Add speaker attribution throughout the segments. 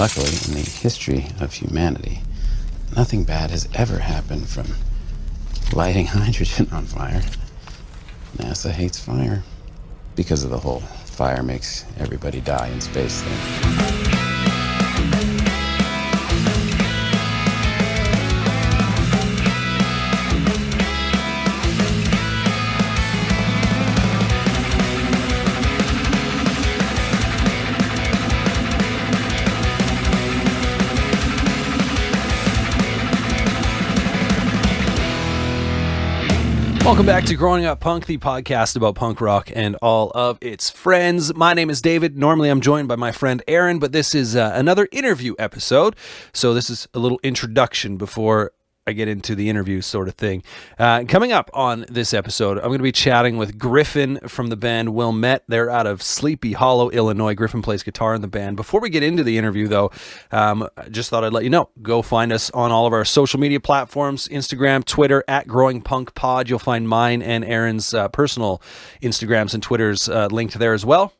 Speaker 1: Luckily, in the history of humanity, nothing bad has ever happened from lighting hydrogen on fire. NASA hates fire because of the whole fire makes everybody die in space thing.
Speaker 2: Welcome back to Growing Up Punk, the podcast about punk rock and all of its friends. My name is David. Normally I'm joined by my friend Aaron, but this is another interview episode. So this is a little introduction before I get into the interview sort of thing. Coming up on this episode, I'm going to be chatting with Griffin from the band Wilmette. They're out of Sleepy Hollow, Illinois. Griffin plays guitar in the band. Before we get into the interview, though, I just thought I'd let you know. Go find us on all of our social media platforms, Instagram, Twitter, at Growing Punk Pod. You'll find mine and Aaron's personal Instagrams and Twitters linked there as well.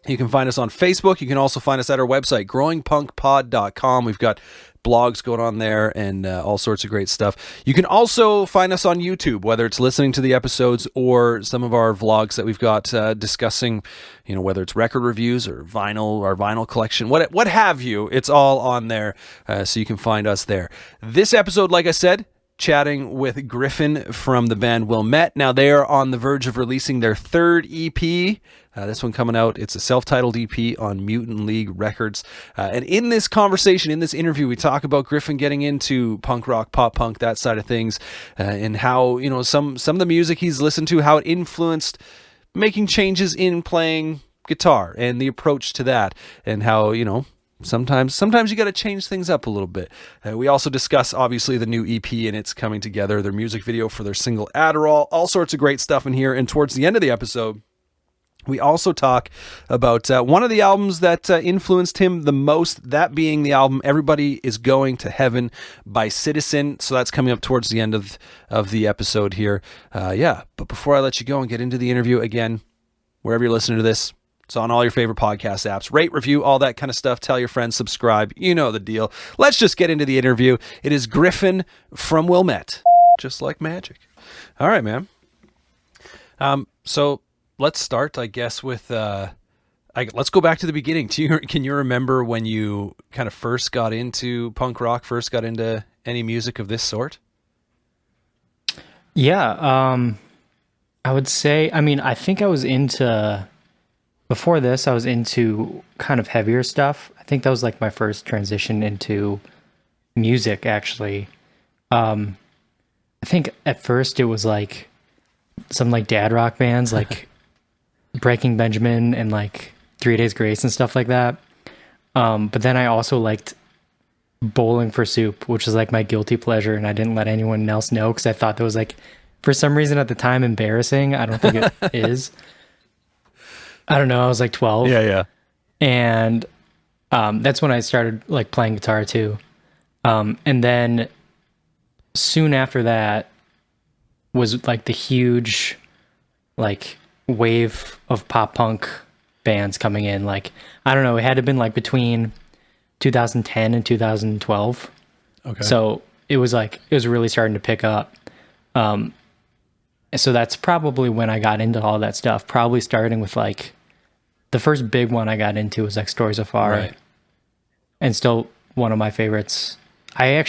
Speaker 2: You can find us on Facebook. You can also find us at our website, growingpunkpod.com. We've got blogs going on there and all sorts of great stuff. You can also find us on YouTube, whether it's listening to the episodes or some of our vlogs that we've got discussing, whether it's record reviews or vinyl, our vinyl collection, what have you. It's all on there, so you can find us there. This episode, like I said, chatting with Griffin from the band Wilmette. Now they are on the verge of releasing their third EP. This one coming out, it's a self-titled EP on Mutant League Records. And in this conversation, in this interview, we talk about Griffin getting into punk rock, pop punk, that side of things, and how, some of the music he's listened to, how it influenced making changes in playing guitar and the approach to that, and how, sometimes you got to change things up a little bit. We also discuss, obviously, the new EP and it's coming together, their music video for their single Adderall, all sorts of great stuff in here. And towards the end of the episode, we also talk about one of the albums that influenced him the most, that being the album Everybody is Going to Heaven by Citizen. So that's coming up towards the end of the episode here. But before I let you go and get into the interview, again, wherever you're listening to this, it's on all your favorite podcast apps. Rate, review, all that kind of stuff. Tell your friends, subscribe. You know the deal. Let's just get into the interview. It is Griffin from Wilmette. Just like magic. All right, man. So let's start, I guess, with... let's go back to the beginning. Can you remember when you kind of first got into punk rock, first got into any music of this sort?
Speaker 3: Yeah, I would say... I think I was into... Before this, I was into kind of heavier stuff. I think that was like my first transition into music, actually. I think at first it was like some like dad rock bands like Breaking Benjamin and like 3 Days Grace and stuff like that. But then I also liked Bowling for Soup, which is like my guilty pleasure, and I didn't let anyone else know because I thought that was like, for some reason at the time, embarrassing. I don't think it is. I don't know. I was like 12.
Speaker 2: Yeah.
Speaker 3: And that's when I started like playing guitar too. And then soon after that was like the huge like wave of pop punk bands coming in. Like, I don't know, it had to have been like between 2010 and 2012.
Speaker 2: Okay.
Speaker 3: So it was really starting to pick up. So that's probably when I got into all that stuff, probably starting with like, the first big one I got into was like Stories of Far,
Speaker 2: right.
Speaker 3: And still one of my favorites. I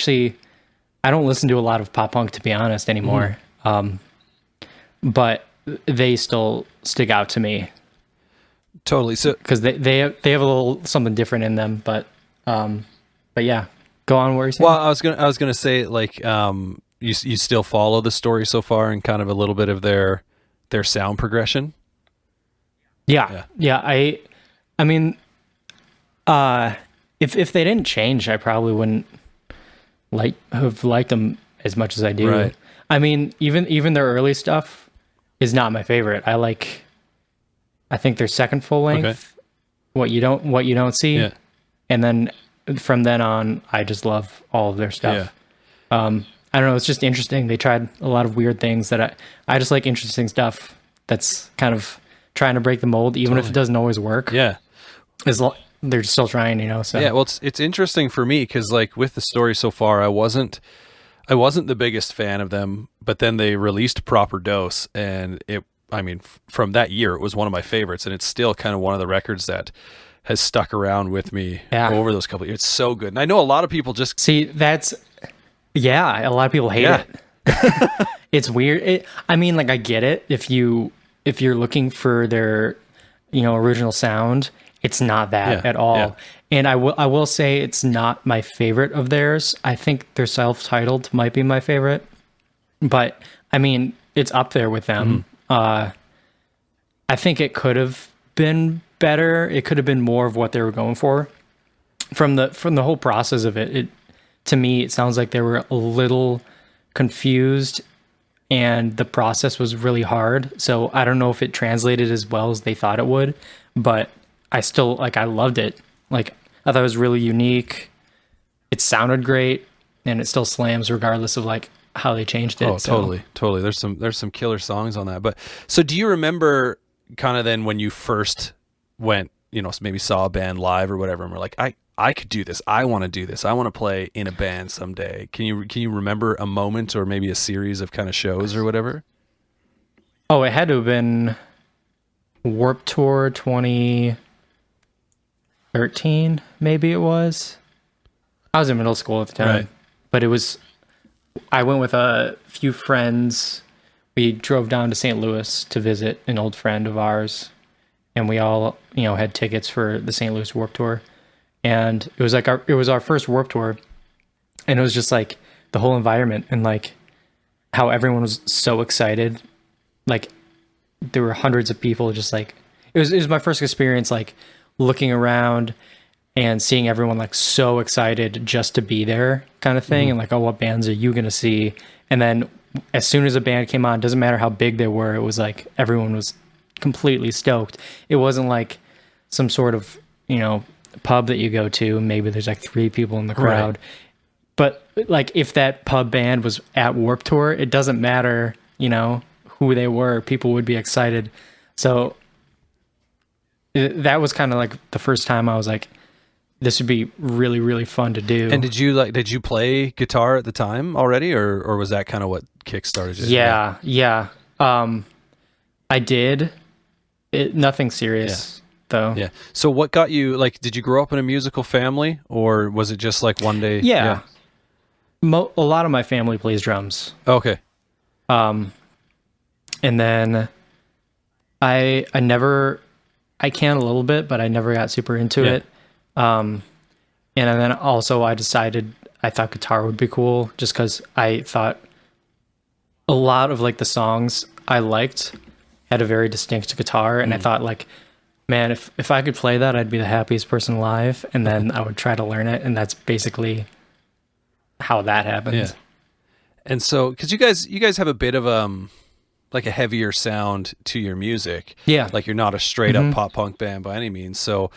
Speaker 3: don't listen to a lot of pop punk, to be honest, anymore. But they still stick out to me.
Speaker 2: Totally. So
Speaker 3: because they have a little something different in them, but yeah, go on. What you're saying?
Speaker 2: Well, I was gonna say like you still follow the Story So Far and kind of a little bit of their sound progression.
Speaker 3: Yeah. I mean, if they didn't change, I probably wouldn't have liked them as much as I do.
Speaker 2: Right.
Speaker 3: I mean, even their early stuff is not my favorite. I think their second full length, What You Don't See,
Speaker 2: yeah.
Speaker 3: And then from then on, I just love all of their stuff.
Speaker 2: Yeah.
Speaker 3: I don't know. It's just interesting. They tried a lot of weird things that I just like interesting stuff that's kind of trying to break the mold, even if it doesn't always work.
Speaker 2: Yeah.
Speaker 3: As they're still trying, so.
Speaker 2: Yeah, well, it's interesting for me because like with the story so far, I wasn't the biggest fan of them, but then they released Proper Dose, and from that year, it was one of my favorites, and it's still kind of one of the records that has stuck around with me over those couple of years. It's so good, and I know a lot of people just
Speaker 3: see a lot of people hate it. It's weird. Like I get it if you're looking for their original sound. It's not that at all. Yeah. And I will say it's not my favorite of theirs. I think their self-titled might be my favorite, but it's up there with them. I think it could have been better. It could have been more of what they were going for. From the whole process of it, to me, it sounds like they were a little confused and the process was really hard. So I don't know if it translated as well as they thought it would, but I still, I loved it. I thought it was really unique. It sounded great, and it still slams regardless of how they changed it.
Speaker 2: Oh, totally. There's some killer songs on that. But so do you remember kind of then when you first went, maybe saw a band live or whatever, and we're like, I could do this. I want to do this. I want to play in a band someday. Can you remember a moment or maybe a series of kind of shows or whatever?
Speaker 3: Oh, it had to have been Warped Tour 2013, maybe it was. I was in middle school at the time, right. But I went with a few friends. We drove down to St. Louis to visit an old friend of ours, and we all, had tickets for the St. Louis Warped Tour. And it was our first Warped Tour, and it was just the whole environment and how everyone was so excited. There were hundreds of people just it was my first experience looking around and seeing everyone so excited just to be there kind of thing. And oh, what bands are you going to see? And then as soon as a band came on, doesn't matter how big they were, it was everyone was completely stoked. It wasn't some sort of, pub that you go to and maybe there's 3 people in the crowd. Right. But if that pub band was at Warped Tour, it doesn't matter, who they were, people would be excited. So that was kind of the first time I was this would be really, really fun to do.
Speaker 2: And did you play guitar at the time already, or was that kind of what kickstarted it?
Speaker 3: Yeah. I did. Nothing serious though.
Speaker 2: Yeah. So what got you, did you grow up in a musical family, or was it just one day?
Speaker 3: Yeah. A lot of my family plays drums.
Speaker 2: Okay.
Speaker 3: And then I can a little bit, but I never got super into it. And then also I thought guitar would be cool just because I thought a lot of the songs I liked had a very distinct guitar. And I thought man, if I could play that, I'd be the happiest person alive. And then I would try to learn it. And that's basically how that happened.
Speaker 2: Yeah. And so, cause you guys have a bit of, a heavier sound to your music.
Speaker 3: Yeah.
Speaker 2: You're not a straight up pop punk band by any means. So,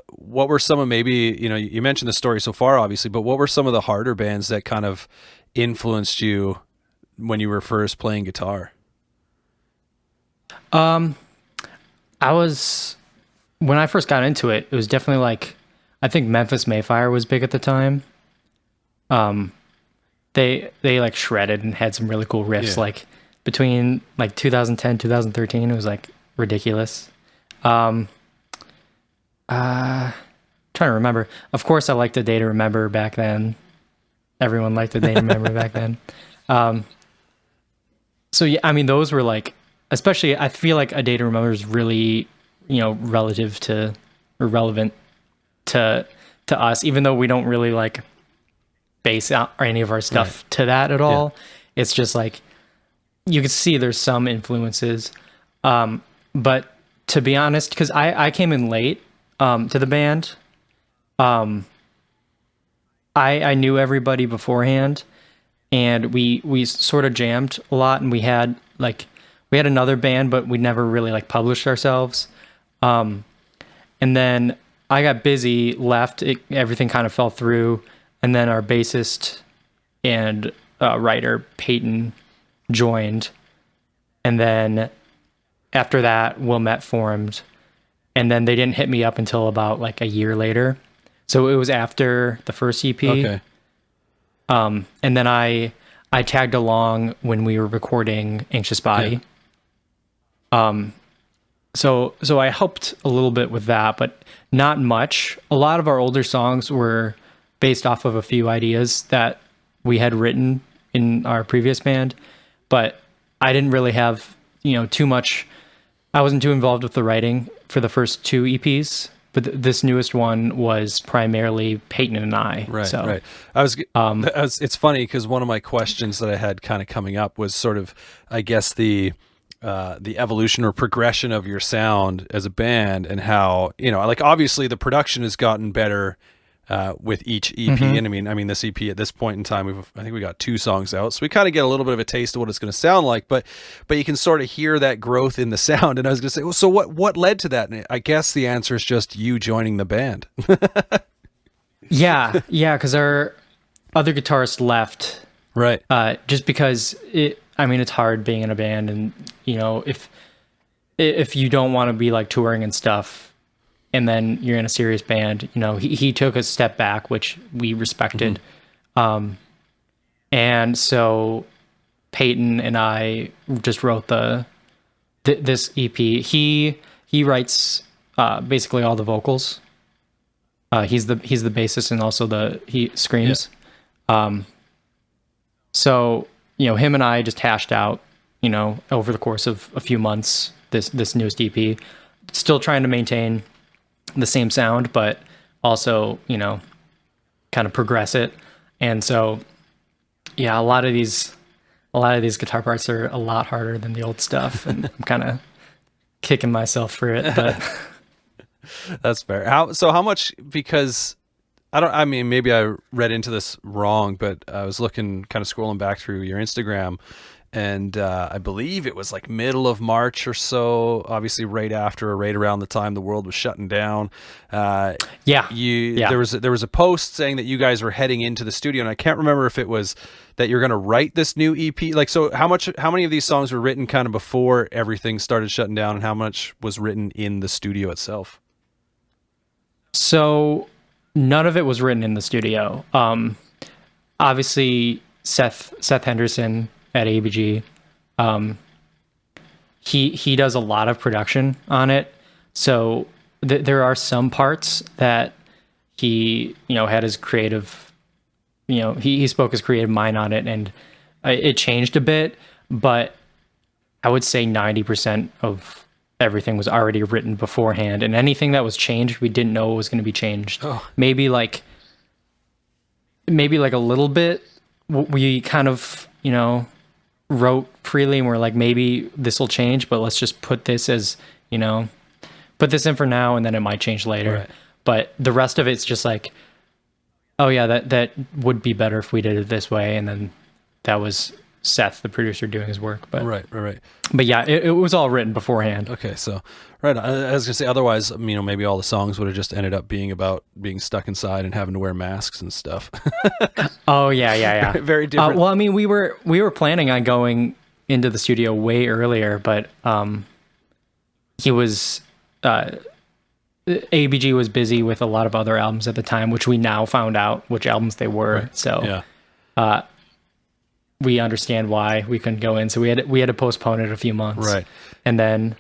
Speaker 2: what were some of maybe, you mentioned the story so far, obviously, but what were some of the harder bands that kind of influenced you when you were first playing guitar?
Speaker 3: When I first got into it, it was definitely I think Memphis Mayfire was big at the time. They shredded and had some really cool riffs. Between 2010, 2013, it was ridiculous. Trying to remember. Of course, I liked A Day to Remember back then. Everyone liked A Day to Remember back then. So yeah, those were especially I feel A Day to Remember is really, relevant to us, even though we don't really base out any of our stuff to that at all. Yeah. It's just you can see there's some influences. But to be honest, because I came in late to the band, I knew everybody beforehand, and we sort of jammed a lot, and we had another band, but we never really published ourselves. And then I got busy, left, everything kind of fell through, and then our bassist and writer Peyton joined, and then after that Wilmette formed, and then they didn't hit me up until about like a year later. So it was after the first EP.
Speaker 2: Okay.
Speaker 3: And then I tagged along when we were recording Anxious Body. So I helped a little bit with that, but not much. A lot of our older songs were based off of a few ideas that we had written in our previous band, but I didn't really have, too much. I wasn't too involved with the writing for the first two EPs, but this newest one was primarily Peyton and I.
Speaker 2: Right,
Speaker 3: so.
Speaker 2: right. It's funny because one of my questions that I had kind of coming up was sort of, I guess, the evolution or progression of your sound as a band, and how, like obviously the production has gotten better with each EP. And I mean this EP at this point in time, I think we got 2 songs out, so we kind of get a little bit of a taste of what it's going to sound like, but you can sort of hear that growth in the sound. And I was going to say, well, so what led to that? And I guess the answer is just you joining the band. Yeah,
Speaker 3: because our other guitarist left,
Speaker 2: right?
Speaker 3: Just because it's hard being in a band, and if you don't want to be like touring and stuff, and then you're in a serious band, he took a step back, which we respected. And so Peyton and I just wrote this EP. He writes basically all the vocals. He's the bassist, and also he screams. Yeah. So him and I just hashed out, over the course of a few months, this newest EP, still trying to maintain the same sound, but also, kind of progress it. And so, yeah, a lot of these guitar parts are a lot harder than the old stuff, and I'm kind of kicking myself for it, but
Speaker 2: that's fair. How much, because maybe I read into this wrong, but I was looking, kind of scrolling back through your Instagram, and I believe it was like middle of March or so, obviously right after or right around the time the world was shutting down. There was a post saying that you guys were heading into the studio, and I can't remember if it was that you're going to write this new EP. Like, so how many of these songs were written kind of before everything started shutting down, and how much was written in the studio itself?
Speaker 3: So none of it was written in the studio. Obviously Seth Henderson at ABG, he does a lot of production on it. So there are some parts that he, had his creative, he spoke his creative mind on it, and it changed a bit, but I would say 90% of everything was already written beforehand, and anything that was changed, we didn't know was going to be changed. Maybe like a little bit, we kind of, wrote freely, and we're like, maybe this will change, but let's just put this as, put this in for now, and then it might change later. Right. But the rest of it's just like, oh yeah, that would be better if we did it this way. And then that was Seth, the producer, doing his work. But
Speaker 2: right.
Speaker 3: But yeah, it was all written beforehand.
Speaker 2: Okay, so right, I was gonna say, otherwise, maybe all the songs would have just ended up being about being stuck inside and having to wear masks and stuff.
Speaker 3: Oh yeah.
Speaker 2: Very different.
Speaker 3: Well, we were planning on going into the studio way earlier, but he was ABG was busy with a lot of other albums at the time, which we now found out which albums they were. Right. So yeah. We understand why we couldn't go in, so we had to postpone it a few months. Right. And then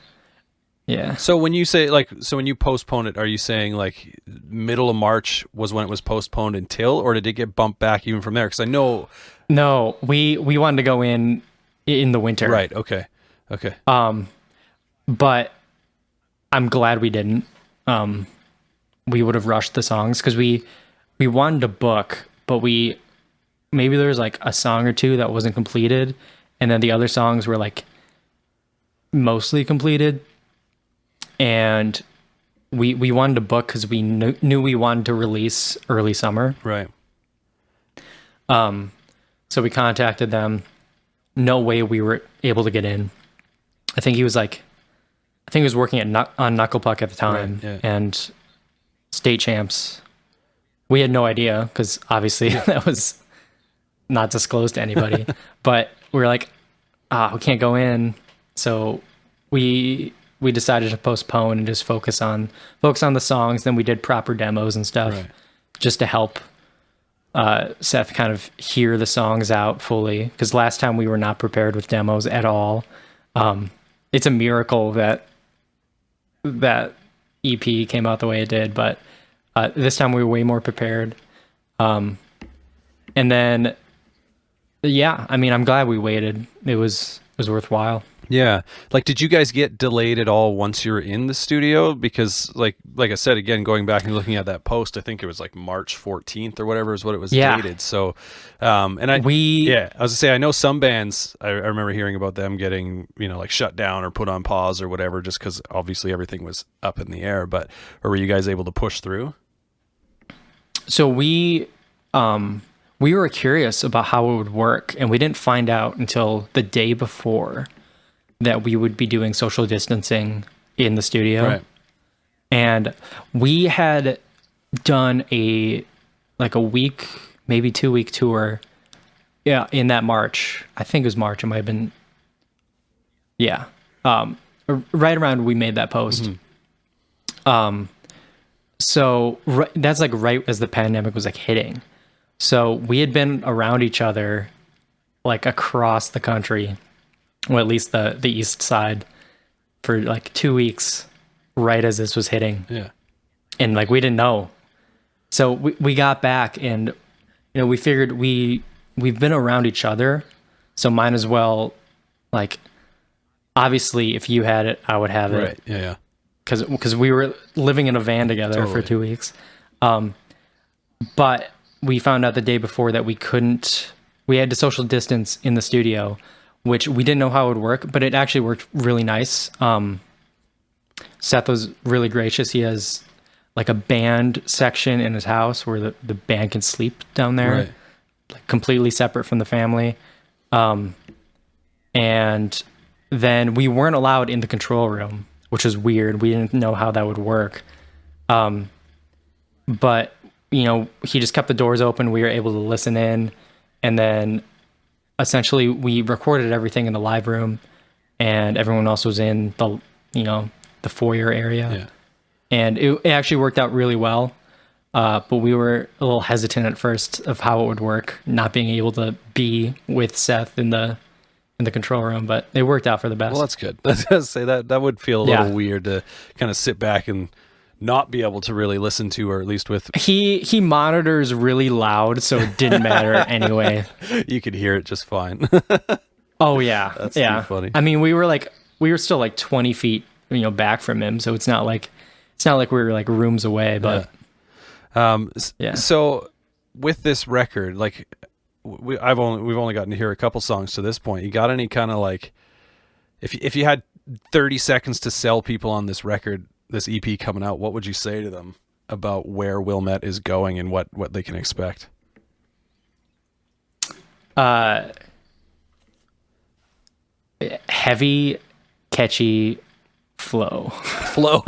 Speaker 3: yeah.
Speaker 2: So when you say when you postpone it, are you saying like middle of March was when it was postponed until, or did it get bumped back even from there? Because I know.
Speaker 3: No, we wanted to go in the winter.
Speaker 2: Right. Okay.
Speaker 3: But I'm glad we didn't. We would have rushed the songs because we wanted to book, but maybe there was like a song or two that wasn't completed, and then the other songs were like mostly completed, and we wanted to book because we knew we wanted to release early summer.
Speaker 2: Right.
Speaker 3: So we contacted them. No way we were able to get in. I think he was working on Knuckle Puck at the time. Right, yeah. And State Champs. We had no idea because obviously that was not disclosed to anybody. But we were like, we can't go in. So we we decided to postpone and just focus on the songs. Then we did proper demos and stuff,
Speaker 2: Right.
Speaker 3: just to help Seth kind of hear the songs out fully. Because last time we were not prepared with demos at all. It's a miracle that EP came out the way it did, but this time we were way more prepared. And then, yeah, I mean, I'm glad we waited. It was worthwhile.
Speaker 2: Yeah. Like, did you guys get delayed at all once you were in the studio? Because like I said, again, going back and looking at that post, I think it was like March 14th or whatever is what it was dated. So, I was gonna say, I know some bands, I remember hearing about them getting, like shut down or put on pause or whatever, just because obviously everything was up in the air, or were you guys able to push through?
Speaker 3: So we were curious about how it would work, and we didn't find out until the day before that we would be doing social distancing in the studio.
Speaker 2: Right.
Speaker 3: And we had done a week, maybe 2-week tour. Yeah, in that March. I think it was March. It might have been. Yeah. Right around we made that post. So that's like right as the pandemic was like hitting. So we had been around each other like across the country, well, at least the east side, for like 2 weeks right as this was hitting.
Speaker 2: Yeah.
Speaker 3: And like we didn't know. So we got back, and we figured we've been around each other, so might as well, like, obviously if you had it, I would have it.
Speaker 2: Right. Yeah.
Speaker 3: Because we were living in a van together for 2 weeks. But we found out the day before that we had to social distance in the studio, which we didn't know how it would work, but it actually worked really nice. Seth was really gracious. He has like a band section in his house where the band can sleep down there,
Speaker 2: Right.
Speaker 3: like completely separate from the family. And then we weren't allowed in the control room, which was weird. We didn't know how that would work. But, he just kept the doors open. We were able to listen in. And then essentially we recorded everything in the live room, and everyone else was in the foyer area.
Speaker 2: Yeah.
Speaker 3: And it actually worked out really well. But we were a little hesitant at first of how it would work, not being able to be with Seth in the control room, but it worked out for the best.
Speaker 2: Well, that's good. I was gonna say that would feel a little weird to kind of sit back and not be able to really listen to, or at least with. He
Speaker 3: monitors really loud, so it didn't matter anyway.
Speaker 2: You could hear it just fine.
Speaker 3: Oh yeah.
Speaker 2: That's too funny.
Speaker 3: I mean, we were still like 20 feet, back from him. So it's not like we were like rooms away, but
Speaker 2: So with this record, like we've only gotten to hear a couple songs to this point. You got any kind of like, if you had 30 seconds to sell people on this record, this EP coming out, what would you say to them about where Wilmette is going and what they can expect?
Speaker 3: Heavy, catchy flow.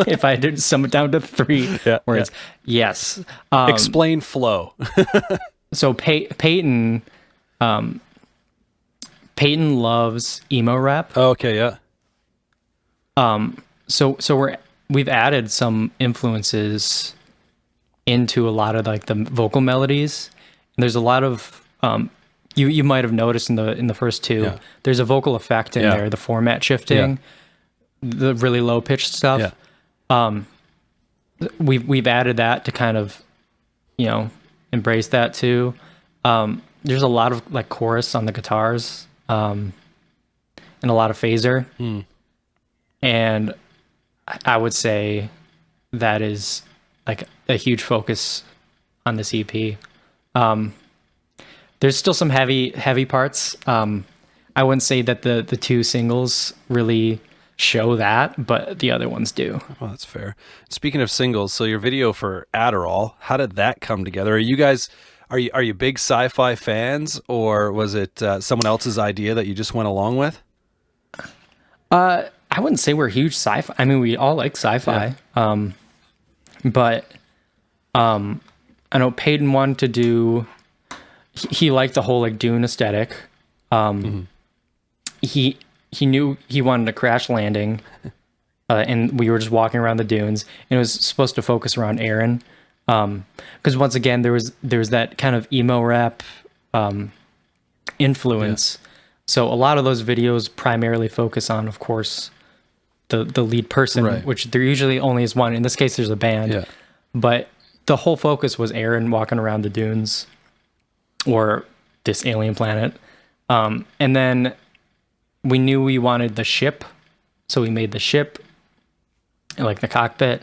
Speaker 3: If I did sum it down to 3 words. Yes.
Speaker 2: Explain flow.
Speaker 3: So Peyton loves emo rap.
Speaker 2: Oh, okay. Yeah.
Speaker 3: So we've added some influences into a lot of like the vocal melodies. And there's a lot of you might have noticed in the first 2.
Speaker 2: Yeah.
Speaker 3: There's a vocal effect in there, the format shifting, the really low pitched stuff.
Speaker 2: Yeah.
Speaker 3: We've added that to kind of embrace that too. There's a lot of like chorus on the guitars, and a lot of phaser. And I would say that is like a huge focus on this EP. There's still some heavy parts. I wouldn't say that the 2 singles really show that, but the other ones do.
Speaker 2: Well, that's fair. Speaking of singles, so your video for Adderall, how did that come together? Are you big sci-fi fans, or was it someone else's idea that you just went along with?
Speaker 3: I wouldn't say we're huge sci-fi. I mean, we all like sci-fi. But I know Peyton wanted to do. He liked the whole like Dune aesthetic. He knew he wanted a crash landing, and we were just walking around the dunes, and it was supposed to focus around Aaron, because once again there was that kind of emo rap influence. So a lot of those videos primarily focus on, of course, the lead person,
Speaker 2: Right.
Speaker 3: which there usually only is one. In this case, there's a band,
Speaker 2: Yeah.
Speaker 3: but the whole focus was Aaron walking around the dunes or this alien planet. And then we knew we wanted the ship, so we made the ship, like the cockpit,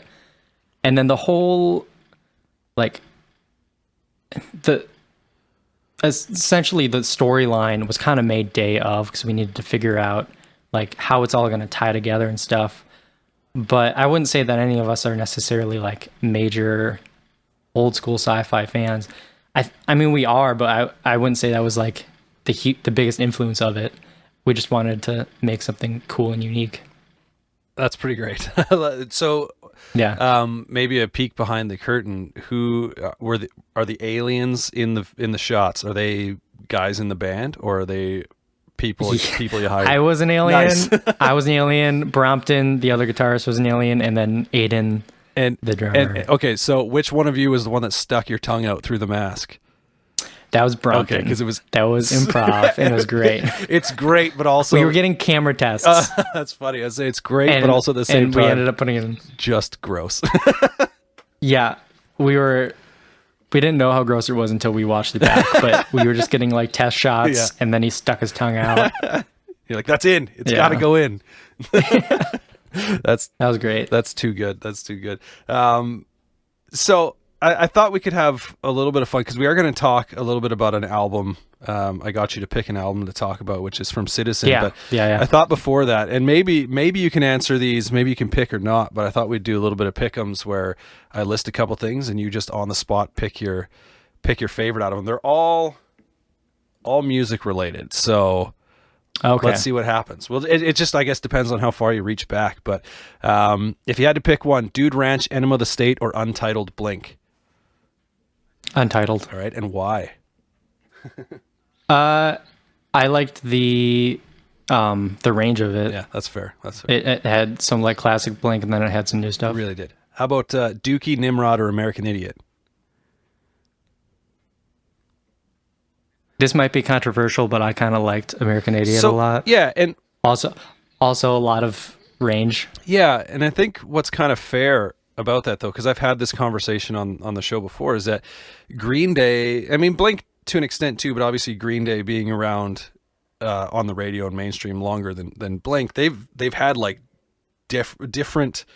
Speaker 3: and then the whole, like, essentially the storyline was kind of made day of, because we needed to figure out like how it's all going to tie together and stuff. But I wouldn't say that any of us are necessarily like major old school sci-fi fans. I mean, we are, but I wouldn't say that was like the biggest influence of it. We just wanted to make something cool and unique.
Speaker 2: That's pretty great. So,
Speaker 3: Yeah.
Speaker 2: maybe a peek behind the curtain. Who are the aliens in the shots? Are they guys in the band, or are they people you hired?
Speaker 3: I was an alien.
Speaker 2: Nice.
Speaker 3: I was an alien. Brompton, the other guitarist, was an alien, and then Aiden, the drummer.
Speaker 2: And okay, so which one of you was the one that stuck your tongue out through the mask?
Speaker 3: That was Brompton.
Speaker 2: Okay, because
Speaker 3: that was improv, and it was great.
Speaker 2: It's great, but also
Speaker 3: We were getting camera tests.
Speaker 2: that's funny. I say it's great, but also at the same
Speaker 3: and
Speaker 2: time,
Speaker 3: we ended up putting it in.
Speaker 2: just gross.
Speaker 3: Yeah, we didn't know how gross it was until we watched it back, but we were just getting like test shots,
Speaker 2: Yeah.
Speaker 3: and then he stuck his tongue out.
Speaker 2: You're like, that's in. It's
Speaker 3: Yeah.
Speaker 2: got to go in. That
Speaker 3: was great.
Speaker 2: That's too good. That's too good. So I thought we could have a little bit of fun, because we are going to talk a little bit about an album. I got you to pick an album to talk about, which is from Citizen.
Speaker 3: Yeah,
Speaker 2: But
Speaker 3: yeah.
Speaker 2: I thought before that, and maybe you can answer these, maybe you can pick or not, but I thought we'd do a little bit of pick'ems where I list a couple things and you just on the spot pick your favorite out of them. They're all music related. So
Speaker 3: Okay.
Speaker 2: let's see what happens. Well, it just, I guess, depends on how far you reach back. But if you had to pick one, Dude Ranch, Enema of the State, or Untitled Blink?
Speaker 3: Untitled.
Speaker 2: All right, and why?
Speaker 3: I liked the range of it.
Speaker 2: Yeah, that's fair. That's fair.
Speaker 3: It had some like classic Blink, and then it had some new
Speaker 2: It
Speaker 3: stuff.
Speaker 2: really did. How about Dookie, Nimrod, or American Idiot?
Speaker 3: This might be controversial, but I kind of liked American Idiot a lot.
Speaker 2: Yeah, and
Speaker 3: Also a lot of range.
Speaker 2: yeah, and I think what's kind of fair about that, though, because I've had this conversation on the show before, is that Green Day, I mean, Blink to an extent too, but obviously Green Day being around on the radio and mainstream longer than Blink, they've had like different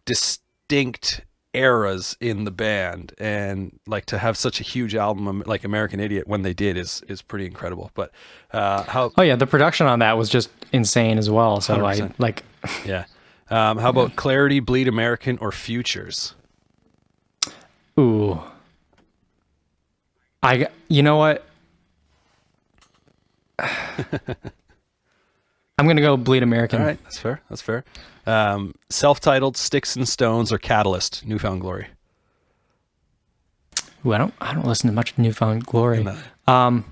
Speaker 2: distinct eras in the band, and like to have such a huge album like American Idiot when they did is pretty incredible. But how
Speaker 3: Oh yeah, the production on that was just insane as well. So
Speaker 2: 100%.
Speaker 3: I like.
Speaker 2: yeah how about Clarity, Bleed American, or Futures?
Speaker 3: Ooh. You know what? I'm gonna go Bleed American.
Speaker 2: All right, that's fair. Self-titled, Sticks and Stones, or Catalyst, Newfound Glory?
Speaker 3: Ooh, I don't listen to much Newfound Glory.
Speaker 2: No.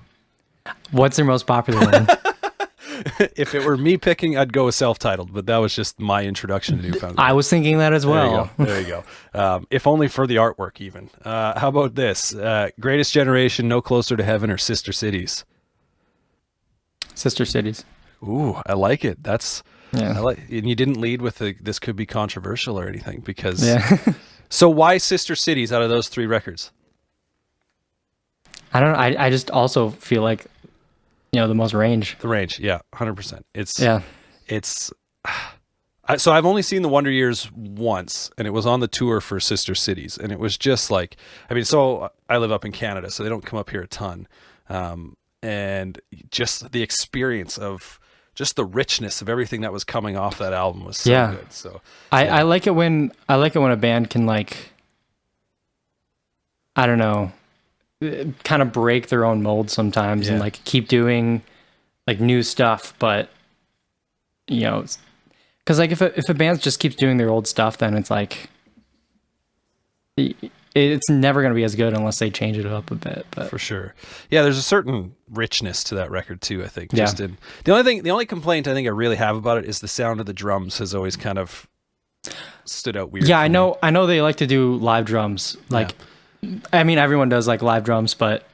Speaker 3: What's their most popular one?
Speaker 2: If it were me picking, I'd go with Self-titled, but that was just my introduction to Newfound Glory.
Speaker 3: I was thinking that as well.
Speaker 2: There you go. If only for the artwork, even. How about this? Greatest Generation, No Closer to Heaven, or Sister Cities?
Speaker 3: Sister Cities.
Speaker 2: Ooh, I like it. That's
Speaker 3: Yeah.
Speaker 2: and you didn't lead with this could be controversial or anything, because
Speaker 3: Yeah.
Speaker 2: So why Sister Cities out of those three records?
Speaker 3: I don't know. I just also feel like, the most range.
Speaker 2: The range, yeah, 100%. It's so I've only seen the Wonder Years once, and it was on the tour for Sister Cities, and it was just like, I mean, so I live up in Canada, so they don't come up here a ton, and just the experience of just the richness of everything that was coming off that album was so good. So
Speaker 3: I like it when a band can, like, I don't know, kind of break their own mold sometimes and like keep doing like new stuff, but because like if a band just keeps doing their old stuff, then it's like it it's never going to be as good unless they change it up a bit. But
Speaker 2: For sure. Yeah, there's a certain richness to that record too, I think.
Speaker 3: Yeah.
Speaker 2: The only complaint I think I really have about it is the sound of the drums has always kind of stood out weird.
Speaker 3: yeah,
Speaker 2: for
Speaker 3: I know they like to do live drums. Like, I mean, everyone does like live drums, but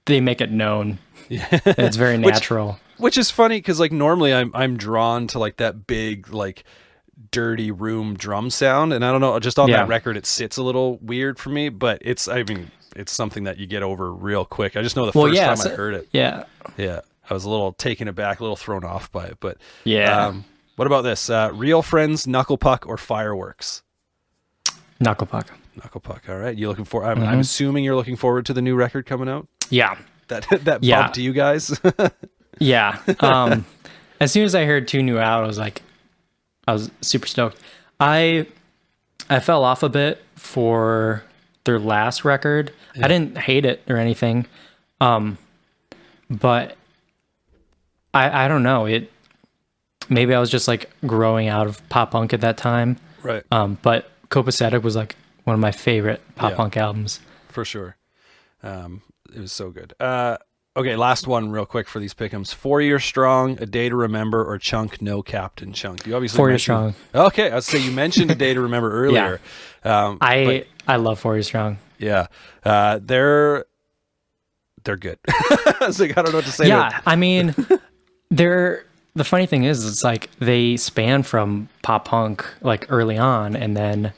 Speaker 3: they make it known.
Speaker 2: Yeah.
Speaker 3: It's very natural.
Speaker 2: Which is funny because like normally I'm drawn to like that big like dirty room drum sound, and I don't know, just on that record it sits a little weird for me, but it's something that you get over real quick. I just know the first time I heard it, I was a little taken aback, a little thrown off by it. But what about this? Real Friends, Knuckle Puck, or Fireworks?
Speaker 3: Knuckle Puck.
Speaker 2: All right, you looking for? I'm assuming you're looking forward to the new record coming out.
Speaker 3: Yeah,
Speaker 2: that bump to you guys.
Speaker 3: Yeah. As soon as I heard 2 New Out, I was super stoked. I fell off a bit for their last record. I didn't hate it or anything. But I don't know. Maybe I was just like growing out of pop punk at that time.
Speaker 2: Right.
Speaker 3: But Copacetic was like one of my favorite pop punk albums.
Speaker 2: For sure. It was so good. Okay, last one real quick for these pick'ems. 4 Year Strong, A Day to Remember, or Chunk, No Captain Chunk. You obviously
Speaker 3: 4 Year Strong.
Speaker 2: Okay, I was say you mentioned A Day to Remember earlier.
Speaker 3: I love 4 Year Strong.
Speaker 2: Yeah. They're good. I was like, I don't know what to say.
Speaker 3: Yeah, I mean, the funny thing is it's like they span from pop punk like early on, and then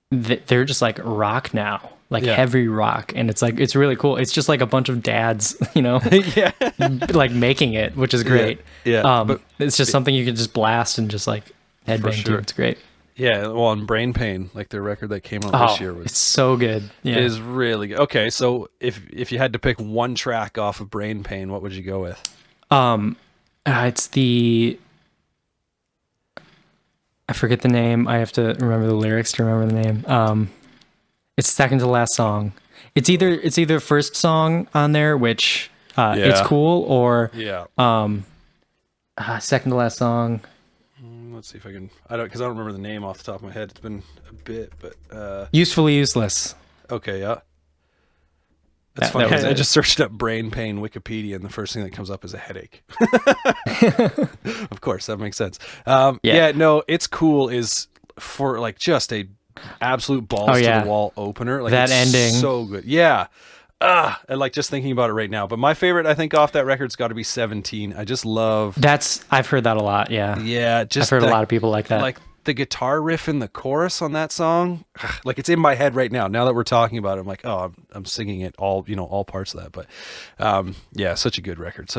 Speaker 3: they're just like rock now. Like heavy rock, and it's like it's really cool. It's just like a bunch of dads, like making it, which is great.
Speaker 2: But
Speaker 3: it's just something you can just blast and just like headbang to. It's great.
Speaker 2: Yeah, well, and Brain Pain, like their record that came out this year,
Speaker 3: it's so good. Yeah,
Speaker 2: is really good. Okay, so if you had to pick one track off of Brain Pain, what would you go with?
Speaker 3: It's the I forget the name. I have to remember the lyrics to remember the name. It's second to last song. It's either first song on there, which it's cool, or second to last song.
Speaker 2: Let's see if I don't remember the name off the top of my head. It's been a bit, but
Speaker 3: Usefully Useless.
Speaker 2: Okay, yeah. That's funny. I just searched up Brain Pain Wikipedia, and the first thing that comes up is a headache. Of course, that makes sense. No, It's Cool is for like just a absolute balls to the wall opener. Like
Speaker 3: that ending,
Speaker 2: so good. Yeah. I like just thinking about it right now. But my favorite, I think, off that record's got to be 17. I just love.
Speaker 3: I've heard that a lot. Yeah.
Speaker 2: Yeah.
Speaker 3: I've heard a lot of people like that.
Speaker 2: Like the guitar riff in the chorus on that song, like it's in my head right now. Now that we're talking about it, I'm like, oh, I'm singing it all, all parts of that. But such a good record.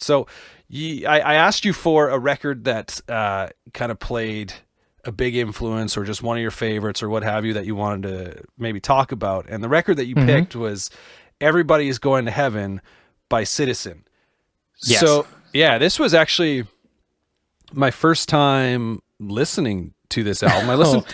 Speaker 2: So I asked you for a record that kind of played a big influence or just one of your favorites or what have you that you wanted to maybe talk about. And the record that you picked was Everybody Is Going to Heaven by Citizen.
Speaker 3: Yes.
Speaker 2: So this was actually my first time listening to this album. I listened.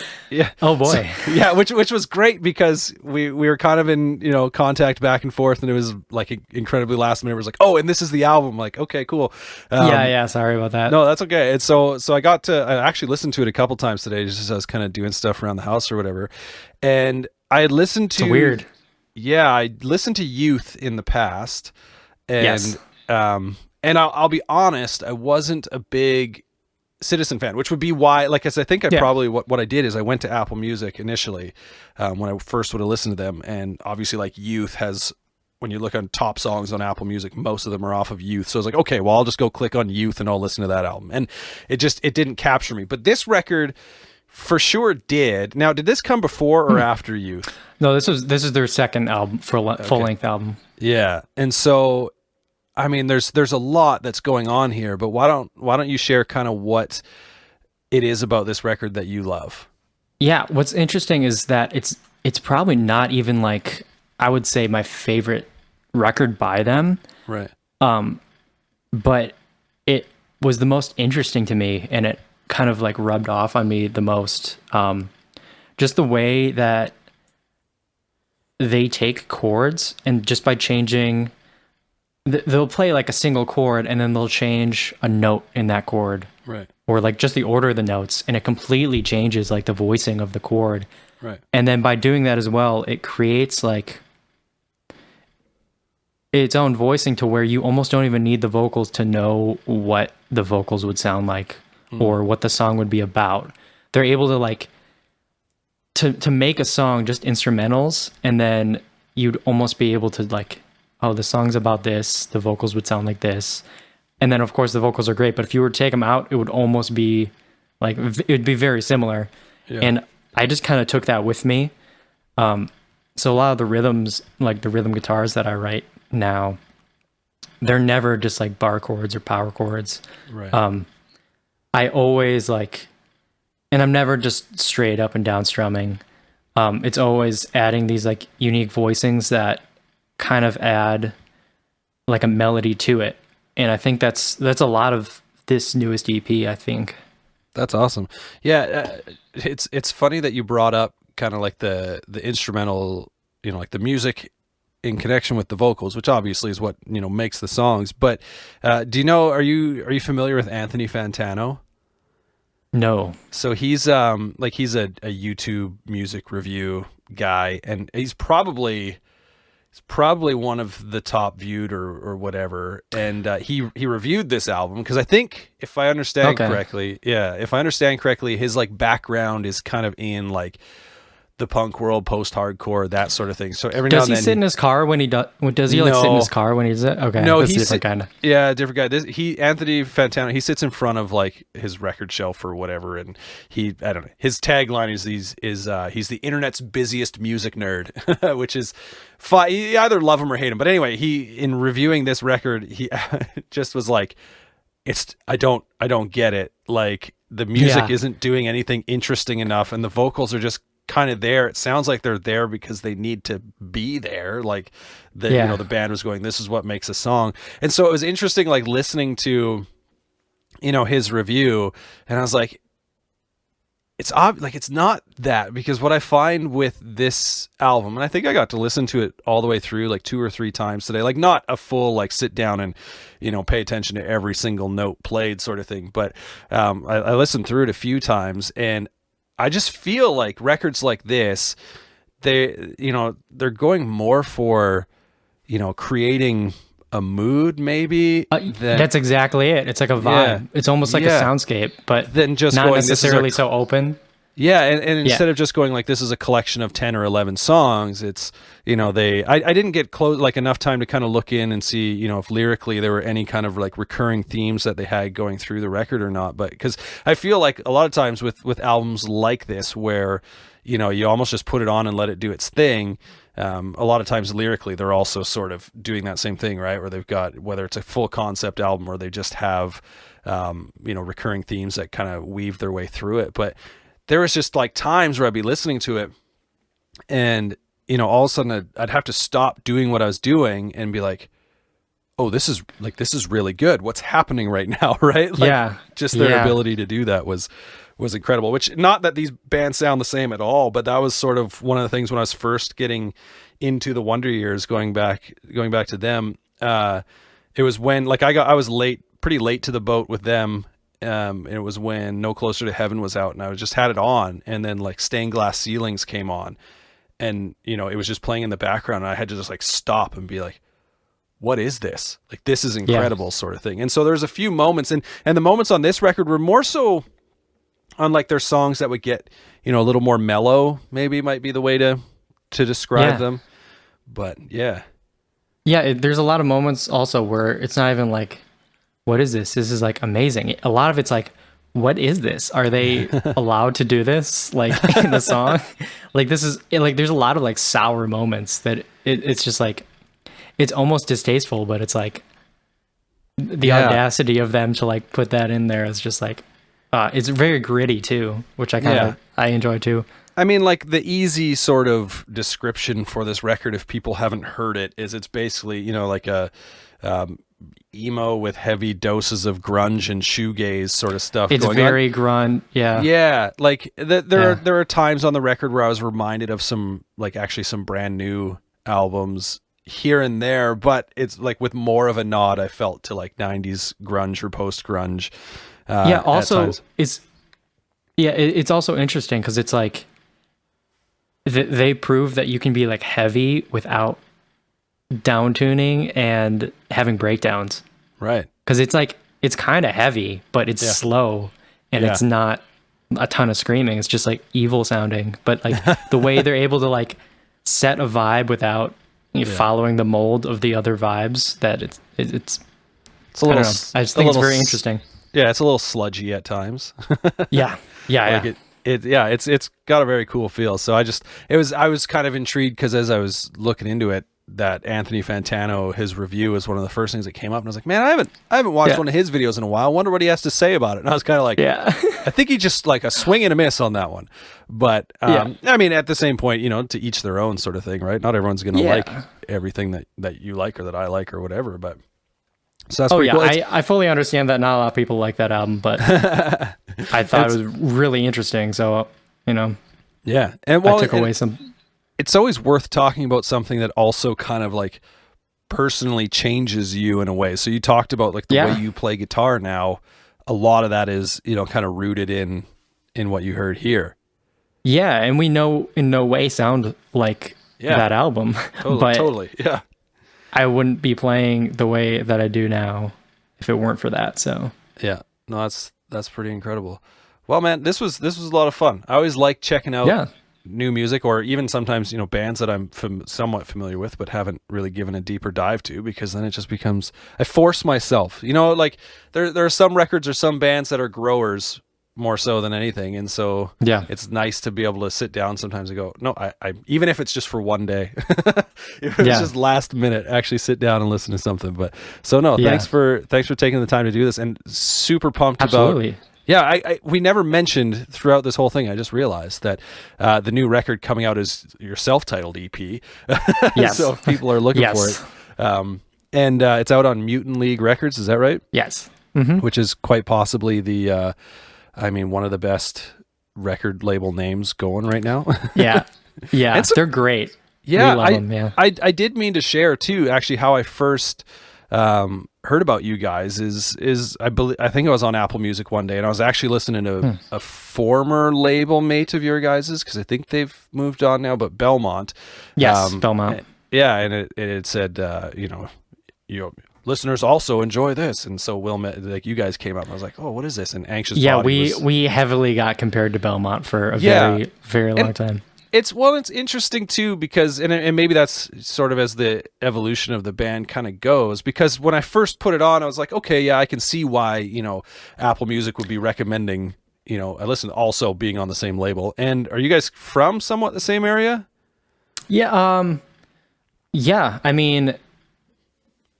Speaker 3: Oh boy.
Speaker 2: So, which was great because we were kind of in, contact back and forth, and it was like incredibly last minute. It was like, oh, and this is the album. I'm like, okay, cool.
Speaker 3: Sorry about that.
Speaker 2: No, that's okay. And so I actually listened to it a couple times today, just as I was kind of doing stuff around the house or whatever. And I had listened to
Speaker 3: weird.
Speaker 2: Yeah, I listened to Youth in the past, and and I'll be honest, I wasn't a big Citizen fan, which would be why, like I said, I think probably what I did is I went to Apple Music initially when I first would have listened to them, and obviously like Youth has, when you look on top songs on Apple Music, most of them are off of Youth. So I was like, okay, well, I'll just go click on Youth and I'll listen to that album, and it didn't capture me. But this record for sure did. Now, did this come before or after Youth?
Speaker 3: No, this is their second album, full length album.
Speaker 2: Yeah, and so. I mean, there's a lot that's going on here, but why don't you share kind of what it is about this record that you love?
Speaker 3: Yeah, what's interesting is that it's probably not even like I would say my favorite record by them.
Speaker 2: Right.
Speaker 3: But it was the most interesting to me, and it kind of like rubbed off on me the most. Just the way that they take chords, and just by changing. They'll play like a single chord and then they'll change a note in that chord.
Speaker 2: Right.
Speaker 3: Or like just the order of the notes, and it completely changes like the voicing of the chord.
Speaker 2: Right.
Speaker 3: And then by doing that as well, it creates like its own voicing to where you almost don't even need the vocals to know what the vocals would sound like or what the song would be about. They're able to like to make a song just instrumentals, and then you'd almost be able to like, oh, the song's about this, the vocals would sound like this. And then of course the vocals are great, but if you were to take them out, it would almost be like, it would be very similar. Yeah. And I just kind of took that with me. So a lot of the rhythms, like the rhythm guitars that I write now, they're never just like bar chords or power chords.
Speaker 2: Right.
Speaker 3: I always like, and I'm never just straight up and down strumming. It's always adding these like unique voicings that kind of add like a melody to it. And I think that's a lot of this newest EP, I think.
Speaker 2: That's awesome. Yeah. It's funny that you brought up kind of like the instrumental, you know, like the music in connection with the vocals, which obviously is what, you know, makes the songs. But do you know, are you familiar with Anthony Fantano?
Speaker 3: No.
Speaker 2: So he's a YouTube music review guy, and he's probably one of the top viewed or whatever. And he reviewed this album because I think if I understand correctly, his like background is kind of in like the punk world, post-hardcore, that sort of thing. So every now and then,
Speaker 3: does he sit in his car when he does? Does he like sit in his car when he does it? Okay,
Speaker 2: no,
Speaker 3: that's
Speaker 2: he's
Speaker 3: a different kind of.
Speaker 2: Yeah, different guy. Anthony Fantano, he sits in front of like his record shelf or whatever, and I don't know. His tagline is he's the internet's busiest music nerd, which is fine. You either love him or hate him. But anyway, he in reviewing this record, he just was like, I don't get it. Like the music isn't doing anything interesting enough, and the vocals are just kind of there. It sounds like they're there because they need to be there. Like you know, the band was going, this is what makes a song. And so it was interesting, like listening to, you know, his review, and I was like, it's not that, because what I find with this album, and I think I got to listen to it all the way through like 2 or 3 times today, like not a full like sit down and, you know, pay attention to every single note played sort of thing, but I listened through it a few times, and I just feel like records like this, they're going more for, you know, creating a mood maybe.
Speaker 3: That's exactly it. It's like a vibe. Yeah, it's almost like a soundscape, but
Speaker 2: then just
Speaker 3: not necessarily so open.
Speaker 2: Yeah, and instead of just going like this is a collection of 10 or 11 songs, it's, you know, I didn't get close like enough time to kind of look in and see, you know, if lyrically there were any kind of like recurring themes that they had going through the record or not. But because I feel like a lot of times with albums like this where, you know, you almost just put it on and let it do its thing. A lot of times lyrically they're also sort of doing that same thing, right? Where they've got, whether it's a full concept album or they just have, you know, recurring themes that kind of weave their way through it. But there was just like times where I'd be listening to it and, you know, all of a sudden I'd have to stop doing what I was doing and be like, oh, this is really good. What's happening right now? Right. Like, just their ability to do that was incredible, which not that these bands sound the same at all, but that was sort of one of the things when I was first getting into the Wonder Years, going back to them. It was when like I was pretty late to the boat with them. And it was when No Closer to Heaven was out, and I just had it on, and then like Stained Glass Ceilings came on, and, you know, it was just playing in the background, and I had to just like stop and be like, what is this? Like, this is incredible, sort of thing. And so there's a few moments, and the moments on this record were more so on like their songs that would get, you know, a little more mellow, maybe might be the way to describe them. But
Speaker 3: there's a lot of moments also where it's not even like, what is this? This is like amazing. A lot of it's like, what is this? Are they allowed to do this? Like in the song, like this is like, there's a lot of like sour moments that it's just like, it's almost distasteful, but it's like the audacity of them to like put that in there is just like, it's very gritty too, which I enjoy too.
Speaker 2: I mean, like the easy sort of description for this record, if people haven't heard it, is it's basically, you know, like a, emo with heavy doses of grunge and shoegaze sort of stuff.
Speaker 3: It's very grunge.
Speaker 2: Yeah. Like there are times on the record where I was reminded of some brand new albums here and there, but it's like with more of a nod, I felt, to like 90s grunge or post grunge.
Speaker 3: Also it's also interesting because it's like, they prove that you can be like heavy without down tuning and having breakdowns.
Speaker 2: Right.
Speaker 3: Because it's kind of heavy, but it's slow and it's not a ton of screaming. It's just like evil sounding. But like the way they're able to like set a vibe without following the mold of the other vibes, that it's
Speaker 2: a little.
Speaker 3: I just think it's very interesting.
Speaker 2: Yeah, it's a little sludgy at times.
Speaker 3: Yeah.
Speaker 2: It's got a very cool feel. So I was kind of intrigued because as I was looking into it, that Anthony Fantano, his review was one of the first things that came up, and I was like, man, I haven't watched one of his videos in a while. I wonder what he has to say about it. And I was kind of like, I think he just like a swing and a miss on that one. But I mean, at the same point, to each their own sort of thing, right? Not everyone's going to like everything that you like or that I like or whatever. But so that's pretty cool.
Speaker 3: I fully understand that not a lot of people like that album, but I thought it was really interesting. So and
Speaker 2: I
Speaker 3: took away some.
Speaker 2: It's always worth talking about something that also kind of like personally changes you in a way. So you talked about like the way you play guitar now. A lot of that is, kind of rooted in what you heard here. Yeah.
Speaker 3: And we know in no way sound like that album.
Speaker 2: Totally. Yeah.
Speaker 3: I wouldn't be playing the way that I do now if it weren't for that. So
Speaker 2: yeah, no, that's pretty incredible. Well, man, this was a lot of fun. I always like checking out new music, or even sometimes bands that I'm somewhat familiar with but haven't really given a deeper dive to, because then it just becomes, I force myself, like there are some records or some bands that are growers more so than anything, and so it's nice to be able to sit down sometimes and go, no, I even if it's just for one day, if it's just last minute, actually sit down and listen to something. But so no, thanks for taking the time to do this, and super pumped about. Yeah, we never mentioned throughout this whole thing, I just realized that the new record coming out is your self-titled EP. Yes. So if people are looking for it. And it's out on Mutant League Records, is that right?
Speaker 3: Yes.
Speaker 2: Mm-hmm. Which is quite possibly one of the best record label names going right now. Yeah,
Speaker 3: they're great.
Speaker 2: Yeah,
Speaker 3: we love them, yeah.
Speaker 2: I did mean to share too, actually, how I first heard about you guys is I think I was on Apple Music one day, and I was actually listening to a former label mate of your guys's, because I think they've moved on now, but Belmont.
Speaker 3: Yes, Belmont.
Speaker 2: And it said, listeners also enjoy this, and so Wilmette, like you guys came up, and I was like, oh, what is this? And Anxious Body
Speaker 3: we heavily got compared to Belmont for a very, very long time.
Speaker 2: It's interesting too, because and maybe that's sort of as the evolution of the band kind of goes, because when I first put it on, I was like, okay, yeah, I can see why Apple Music would be recommending I listen, also being on the same label. And are you guys from somewhat the same area?
Speaker 3: Yeah, I mean,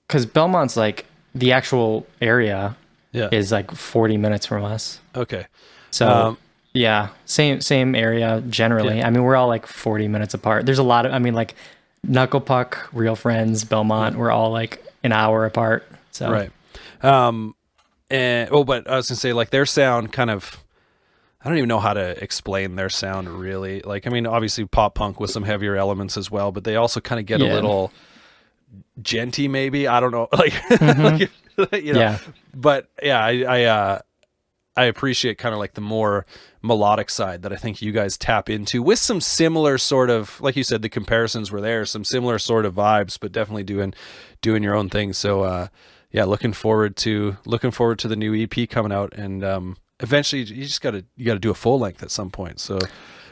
Speaker 3: because Belmont's like the actual area is like 40 minutes from us.
Speaker 2: Okay,
Speaker 3: so. Yeah, same area generally. Yeah. I mean, we're all like 40 minutes apart. There's a lot of, like Knuckle Puck, Real Friends, Belmont, we're all like an hour apart. So
Speaker 2: right. But I was gonna say, like, their sound kind of, I don't even know how to explain their sound really. Like, I mean, obviously pop punk with some heavier elements as well, but they also kind of get a little genty, maybe. I don't know, like, But yeah, I appreciate kind of like the more melodic side that I think you guys tap into, with some similar sort of, like you said, the comparisons were there, some similar sort of vibes, but definitely doing your own thing. So looking forward to the new EP coming out, and eventually you got to do a full length at some point. So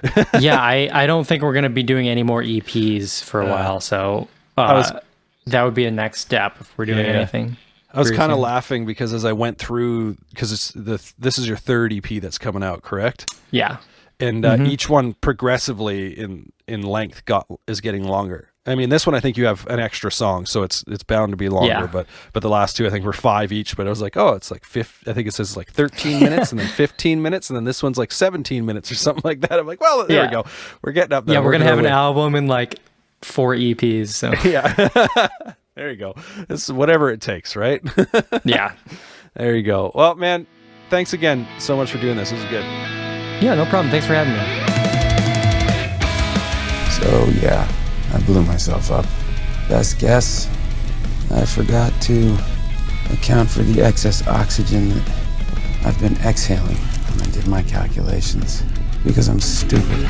Speaker 3: I don't think we're going to be doing any more EPs for a while. So that would be a next step if we're doing anything.
Speaker 2: I was kind of laughing because as I went through, because this is your third EP that's coming out, correct?
Speaker 3: Yeah.
Speaker 2: And each one progressively in length is getting longer. I mean, this one I think you have an extra song, so it's bound to be longer. Yeah. But the last two I think were 5 each. But I was like, oh, it's like I think it says like 13 minutes and then 15 minutes, and then this one's like 17 minutes or something like that. I'm like, well, there we go. We're getting up there.
Speaker 3: Yeah, we're gonna have an album in like 4 EPs. So
Speaker 2: yeah. There you go. This is whatever it takes, right?
Speaker 3: Yeah.
Speaker 2: There you go. Well, man, thanks again so much for doing this. This is good.
Speaker 3: Yeah, no problem. Thanks for having me.
Speaker 1: So, yeah, I blew myself up. Best guess, I forgot to account for the excess oxygen that I've been exhaling when I did my calculations, because I'm stupid.